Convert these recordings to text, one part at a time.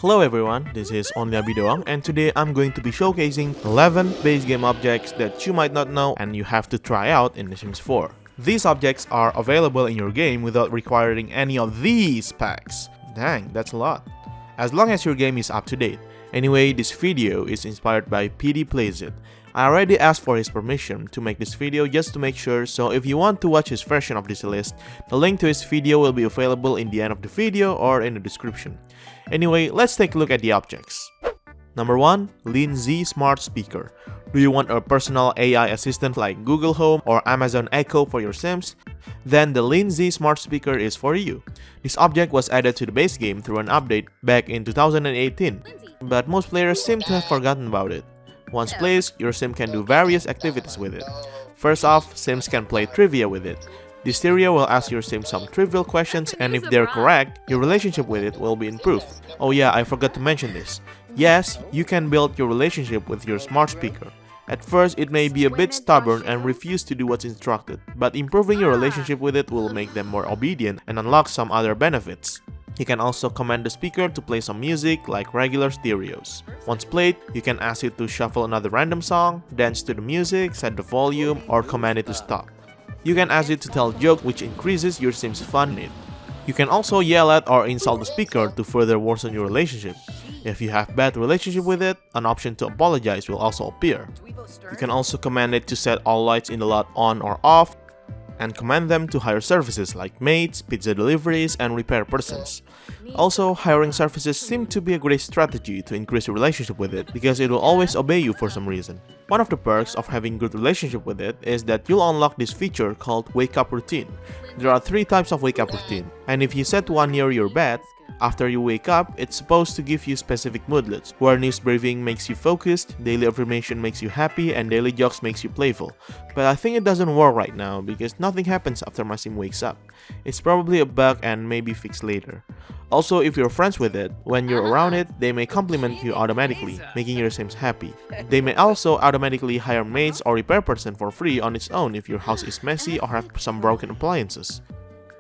Hello everyone, this is onlyabidoang and today I'm going to be showcasing 11 base game objects that you might not know and you have to try out in The Sims 4. These objects are available in your game without requiring any of these packs. Dang, that's a lot. As long as your game is up to date. Anyway, this video is inspired by PD Plays It. I already asked for his permission to make this video just to make sure, so if you want to watch his version of this list, the link to his video will be available in the end of the video or in the description. Anyway, let's take a look at the objects. Number 1. LINZ Smart Speaker. Do you want a personal AI assistant like Google Home or Amazon Echo for your Sims? Then the LINZ Smart Speaker is for you. This object was added to the base game through an update back in 2018, but most players seem to have forgotten about it. Once placed, your Sim can do various activities with it. First off, Sims can play trivia with it. The stereo will ask your Sim some trivial questions, and if they're correct, your relationship with it will be improved. Oh yeah, I forgot to mention this. Yes, you can build your relationship with your smart speaker. At first, it may be a bit stubborn and refuse to do what's instructed, but improving your relationship with it will make them more obedient and unlock some other benefits. You can also command the speaker to play some music like regular stereos. Once played, you can ask it to shuffle another random song, dance to the music, set the volume, or command it to stop. You can ask it to tell a joke, which increases your Sim's fun in it. You can also yell at or insult the speaker to further worsen your relationship. If you have bad relationship with it, an option to apologize will also appear. You can also command it to set all lights in the lot on or off, and command them to hire services like maids, pizza deliveries, and repair persons. Also, hiring services seem to be a great strategy to increase your relationship with it because it will always obey you for some reason. One of the perks of having good relationship with it is that you'll unlock this feature called Wake Up Routine. There are 3 types of wake up routine, and if you set one near your bed, after you wake up, it's supposed to give you specific moodlets, where news briefing makes you focused, daily affirmation makes you happy, and daily jokes makes you playful. But I think it doesn't work right now because nothing happens after my Sim wakes up. It's probably a bug and may be fixed later. Also, if you're friends with it, when you're around it, they may compliment you automatically, making your Sims happy. They may also automatically hire maids or repair person for free on its own if your house is messy or have some broken appliances.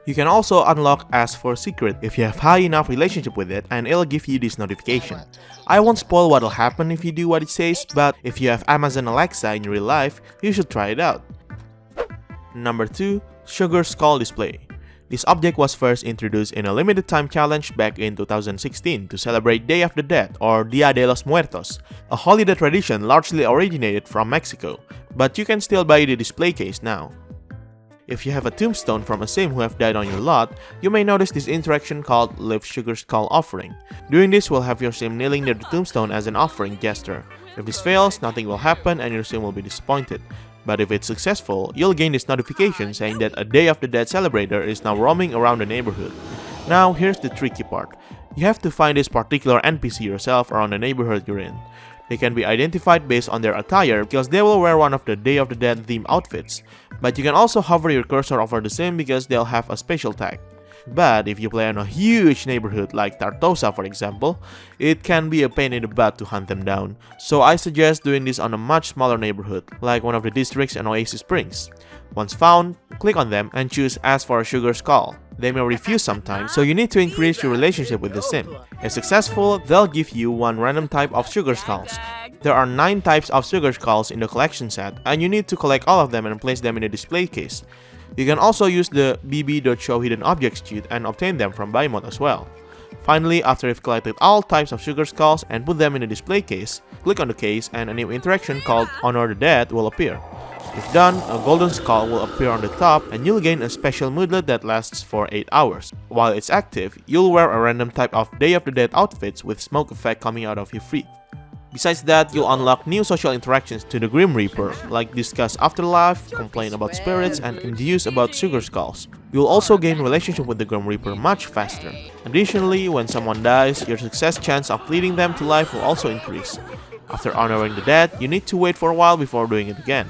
You can also unlock Ask for Secret if you have high enough relationship with it, and it'll give you this notification. I won't spoil what'll happen if you do what it says, but if you have Amazon Alexa in real life, you should try it out. Number 2. Sugar Skull Display. This object was first introduced in a limited time challenge back in 2016 to celebrate Day of the Dead or Dia de los Muertos, a holiday tradition largely originated from Mexico, but you can still buy the display case now. If you have a tombstone from a Sim who have died on your lot, you may notice this interaction called Leave Sugar Skull Offering. Doing this will have your Sim kneeling near the tombstone as an offering gesture. If this fails, nothing will happen and your Sim will be disappointed. But if it's successful, you'll gain this notification saying that a Day of the Dead celebrator is now roaming around the neighborhood. Now, here's the tricky part. You have to find this particular NPC yourself around the neighborhood you're in. They can be identified based on their attire because they will wear one of the Day of the Dead themed outfits. But you can also hover your cursor over the Sim because they'll have a special tag. But if you play on a huge neighborhood like Tartosa for example, it can be a pain in the butt to hunt them down. So I suggest doing this on a much smaller neighborhood, like one of the districts in Oasis Springs. Once found, click on them and choose Ask for a Sugar Skull. They may refuse sometimes, so you need to increase your relationship with the Sim. If successful, they'll give you one random type of sugar skulls. There are 9 types of sugar skulls in the collection set, and you need to collect all of them and place them in a display case. You can also use the bb.show hidden objects cheat and obtain them from buy mode as well. Finally, after you've collected all types of sugar skulls and put them in a display case, click on the case and a new interaction called Honor the Dead will appear. If done, a golden skull will appear on the top and you'll gain a special moodlet that lasts for 8 hours. While it's active, you'll wear a random type of Day of the Dead outfits with smoke effect coming out of your feet. Besides that, you'll unlock new social interactions to the Grim Reaper, like discuss afterlife, complain about spirits, and enthuse about sugar skulls. You'll also gain relationship with the Grim Reaper much faster. Additionally, when someone dies, your success chance of leading them to life will also increase. After honoring the dead, you need to wait for a while before doing it again.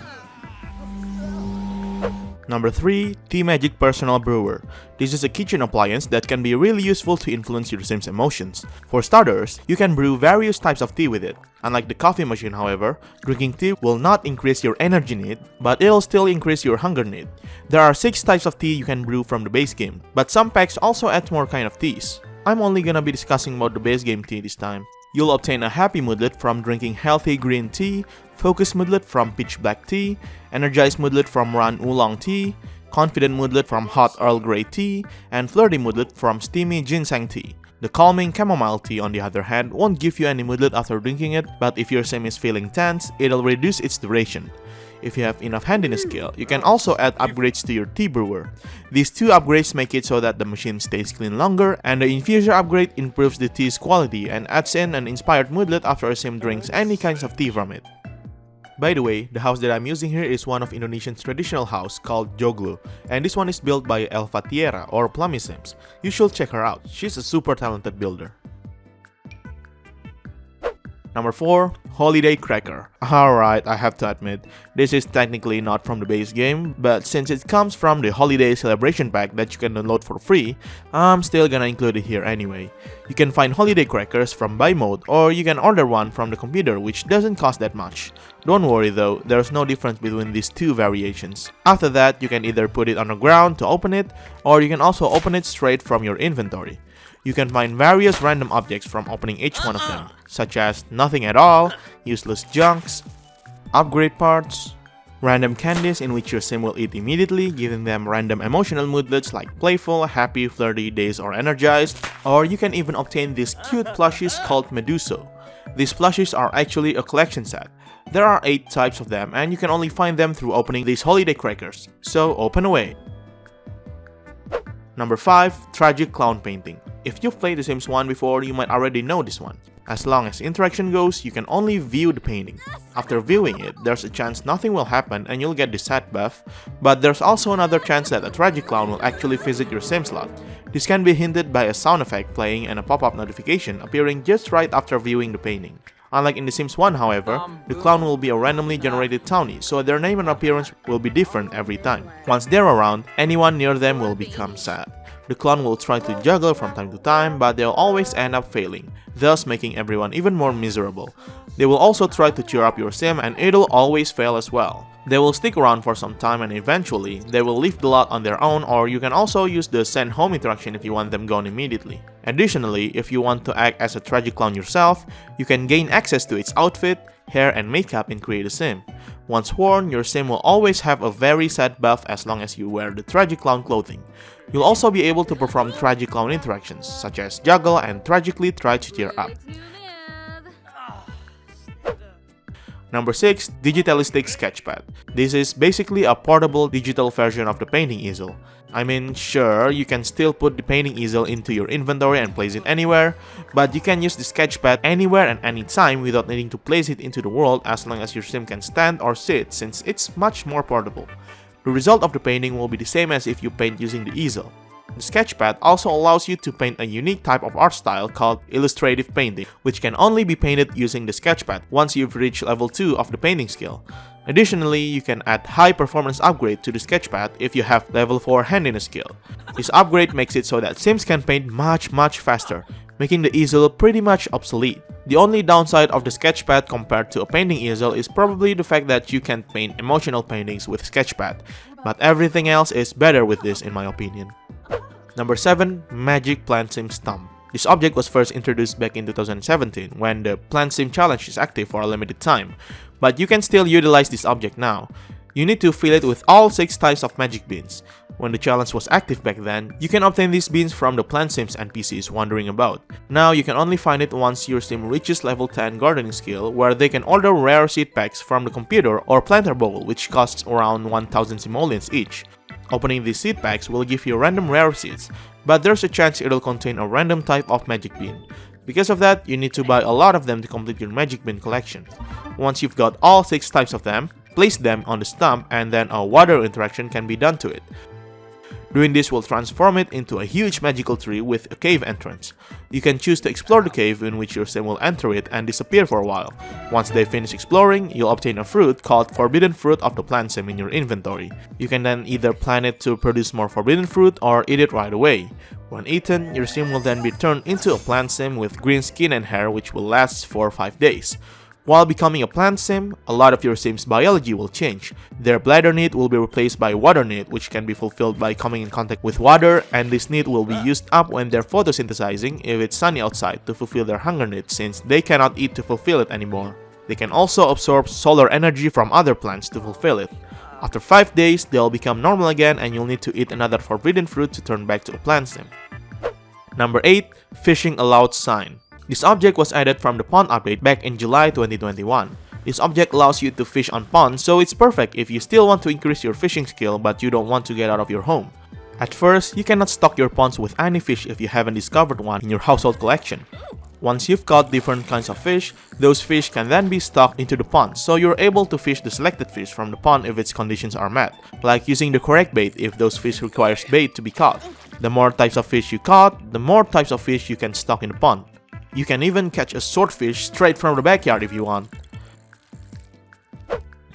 Number 3. Tea Magic Personal Brewer. This is a kitchen appliance that can be really useful to influence your Sim's emotions. For starters, you can brew various types of tea with it. Unlike the coffee machine, however, drinking tea will not increase your energy need, but it'll still increase your hunger need. There are 6 types of tea you can brew from the base game, but some packs also add more kind of teas. I'm only gonna be discussing about the base game tea this time. You'll obtain a happy moodlet from drinking healthy green tea, focus moodlet from pitch black tea, energized moodlet from run oolong tea, confident moodlet from hot Earl Grey tea, and flirty moodlet from steamy ginseng tea. The calming chamomile tea, on the other hand, won't give you any moodlet after drinking it, but if your sim is feeling tense, it'll reduce its duration. If you have enough handiness skill, you can also add upgrades to your tea brewer. These two upgrades make it so that the machine stays clean longer, and the infuser upgrade improves the tea's quality and adds in an inspired moodlet after a sim drinks any kinds of tea from it. By the way, the house that I'm using here is one of Indonesian's traditional house called Joglo, and this one is built by Elva Tiera or Plummy Sims. You should check her out, she's a super talented builder. Number 4. Holiday Cracker. Alright, I have to admit, this is technically not from the base game, but since it comes from the holiday celebration pack that you can download for free, I'm still gonna include it here anyway. You can find holiday crackers from buy mode, or you can order one from the computer, which doesn't cost that much. Don't worry though, there's no difference between these two variations. After that, you can either put it on the ground to open it, or you can also open it straight from your inventory. You can find various random objects from opening each one of them, such as nothing at all, useless junks, upgrade parts, random candies in which your sim will eat immediately, giving them random emotional moodlets like playful, happy, flirty, dazed, or energized, or you can even obtain these cute plushies called Meduso. These plushies are actually a collection set. There are 8 types of them, and you can only find them through opening these holiday crackers, so open away! Number 5. Tragic Clown Painting. If you've played The Sims 1 before, you might already know this one. As long as interaction goes, you can only view the painting. After viewing it, there's a chance nothing will happen and you'll get the sad buff, but there's also another chance that a tragic clown will actually visit your sim slot. This can be hinted by a sound effect playing and a pop-up notification appearing just right after viewing the painting. Unlike in The Sims 1, however, the clown will be a randomly generated townie, so their name and appearance will be different every time. Once they're around, anyone near them will become sad. The clown will try to juggle from time to time, but they'll always end up failing, thus making everyone even more miserable. They will also try to cheer up your sim, and it'll always fail as well. They will stick around for some time and eventually, they will leave the lot on their own, or you can also use the send home interaction if you want them gone immediately. Additionally, if you want to act as a tragic clown yourself, you can gain access to its outfit, hair, and makeup in Create a Sim. Once worn, your sim will always have a very sad buff as long as you wear the tragic clown clothing. You'll also be able to perform tragic clown interactions, such as juggle and tragically try to cheer up. Number 6. Digitalistic Sketchpad. This is basically a portable digital version of the painting easel. I mean, sure, you can still put the painting easel into your inventory and place it anywhere, but you can use the sketchpad anywhere and anytime without needing to place it into the world as long as your sim can stand or sit, since it's much more portable. The result of the painting will be the same as if you paint using the easel. The sketchpad also allows you to paint a unique type of art style called illustrative painting, which can only be painted using the sketchpad once you've reached level 2 of the painting skill. Additionally, you can add high performance upgrade to the sketchpad if you have level 4 handiness skill. This upgrade makes it so that sims can paint much faster, making the easel pretty much obsolete. The only downside of the sketchpad compared to a painting easel is probably the fact that you can't paint emotional paintings with sketchpad, but everything else is better with this in my opinion. Number 7. Magic Plant Sim Stump. This object was first introduced back in 2017 when the Plant Sim Challenge is active for a limited time, but you can still utilize this object now. You need to fill it with all 6 types of magic beans. When the challenge was active back then, you can obtain these beans from the Plant Sims NPCs wandering about. Now you can only find it once your sim reaches level 10 gardening skill, where they can order rare seed packs from the computer or planter bowl, which costs around 1000 simoleons each. Opening these seed packs will give you random rare seeds, but there's a chance it'll contain a random type of magic bean. Because of that, you need to buy a lot of them to complete your magic bean collection. Once you've got all 6 types of them, place them on the stump and then a water interaction can be done to it. Doing this will transform it into a huge magical tree with a cave entrance. You can choose to explore the cave in which your sim will enter it and disappear for a while. Once they finish exploring, you'll obtain a fruit called Forbidden Fruit of the Plant Sim in your inventory. You can then either plant it to produce more forbidden fruit or eat it right away. When eaten, your sim will then be turned into a plant sim with green skin and hair which will last for 5 days. While becoming a plant sim, a lot of your sim's biology will change. Their bladder need will be replaced by water need, which can be fulfilled by coming in contact with water, and this need will be used up when they're photosynthesizing if it's sunny outside to fulfill their hunger need, since they cannot eat to fulfill it anymore. They can also absorb solar energy from other plants to fulfill it. After 5 days, they'll become normal again and you'll need to eat another forbidden fruit to turn back to a plant sim. Number 8. Fishing allowed sign. This object was added from the pond update back in July 2021. This object allows you to fish on ponds, so it's perfect if you still want to increase your fishing skill but you don't want to get out of your home. At first, you cannot stock your ponds with any fish if you haven't discovered one in your household collection. Once you've caught different kinds of fish, those fish can then be stocked into the pond, so you're able to fish the selected fish from the pond if its conditions are met, like using the correct bait if those fish requires bait to be caught. The more types of fish you caught, the more types of fish you can stock in the pond. You can even catch a swordfish straight from the backyard if you want.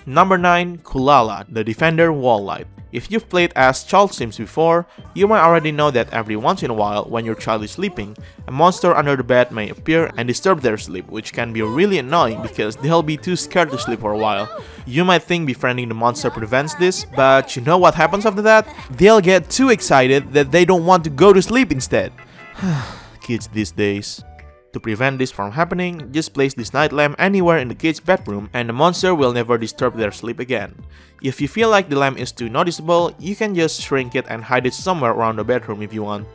Number 9. Coolala, the Defender Wall Light. If you've played as child sims before, you might already know that every once in a while, when your child is sleeping, a monster under the bed may appear and disturb their sleep, which can be really annoying because they'll be too scared to sleep for a while. You might think befriending the monster prevents this, but you know what happens after that? They'll get too excited that they don't want to go to sleep instead. Kids these days. To prevent this from happening, just place this night lamp anywhere in the kid's bedroom and the monster will never disturb their sleep again. If you feel like the lamp is too noticeable, you can just shrink it and hide it somewhere around the bedroom if you want.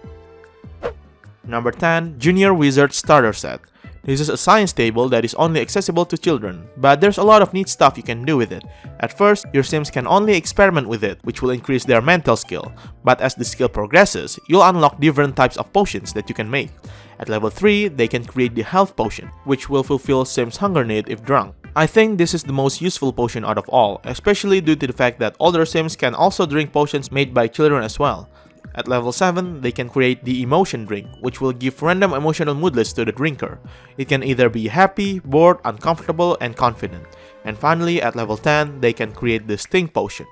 Number 10. Junior Wizard Starter Set. This is a science table that is only accessible to children, but there's a lot of neat stuff you can do with it. At first, your sims can only experiment with it, which will increase their mental skill, but as the skill progresses, you'll unlock different types of potions that you can make. At level 3, they can create the health potion, which will fulfill Sim's hunger need if drunk. I think this is the most useful potion out of all, especially due to the fact that older Sims can also drink potions made by children as well. At level 7, they can create the emotion drink, which will give random emotional moodlets to the drinker. It can either be happy, bored, uncomfortable, and confident. And finally, at level 10, they can create the stink potion.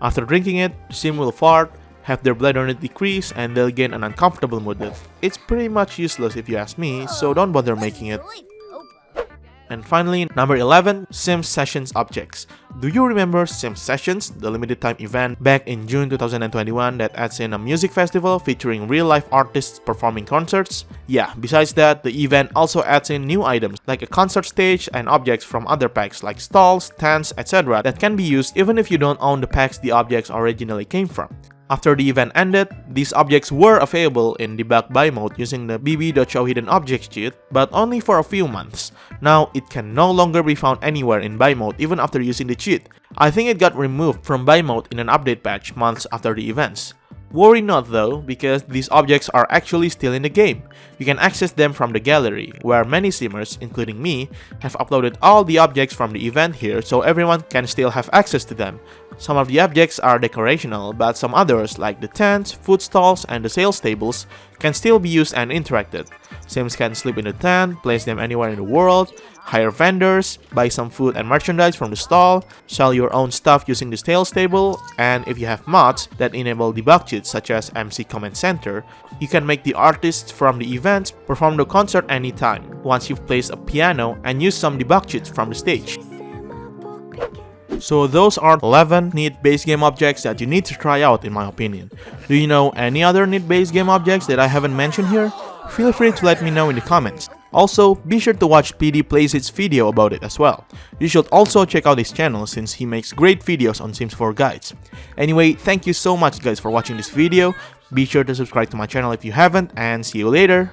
After drinking it, the Sim will fart, have their bladder need decrease, and they'll gain an uncomfortable moodlet. It's pretty much useless if you ask me, so don't bother making it. And finally, number 11, Sim Sessions Objects. Do you remember Sim Sessions, the limited time event back in June 2021 that adds in a music festival featuring real-life artists performing concerts? Yeah, besides that, the event also adds in new items like a concert stage and objects from other packs like stalls, tents, etc. that can be used even if you don't own the packs the objects originally came from. After the event ended, these objects were available in debug buy mode using the bb.showhiddenobjects cheat, but only for a few months. Now, it can no longer be found anywhere in buy mode even after using the cheat. I think it got removed from buy mode in an update patch months after the events. Worry not though, because these objects are actually still in the game. You can access them from the gallery, where many simmers, including me, have uploaded all the objects from the event here so everyone can still have access to them. Some of the objects are decorational, but some others, like the tents, food stalls, and the sales tables, can still be used and interacted. Sims can sleep in the tent, place them anywhere in the world, hire vendors, buy some food and merchandise from the stall, sell your own stuff using the sales table, and if you have mods that enable debug cheats such as MC Command Center, you can make the artists from the events perform the concert anytime, once you've placed a piano and use some debug cheats from the stage. So those are 11 neat base game objects that you need to try out in my opinion. Do you know any other neat base game objects that I haven't mentioned here? Feel free to let me know in the comments. Also, be sure to watch PD Plays Its video about it as well. You should also check out his channel since he makes great videos on Sims 4 guides. Anyway, thank you so much guys for watching this video. Be sure to subscribe to my channel if you haven't, and see you later.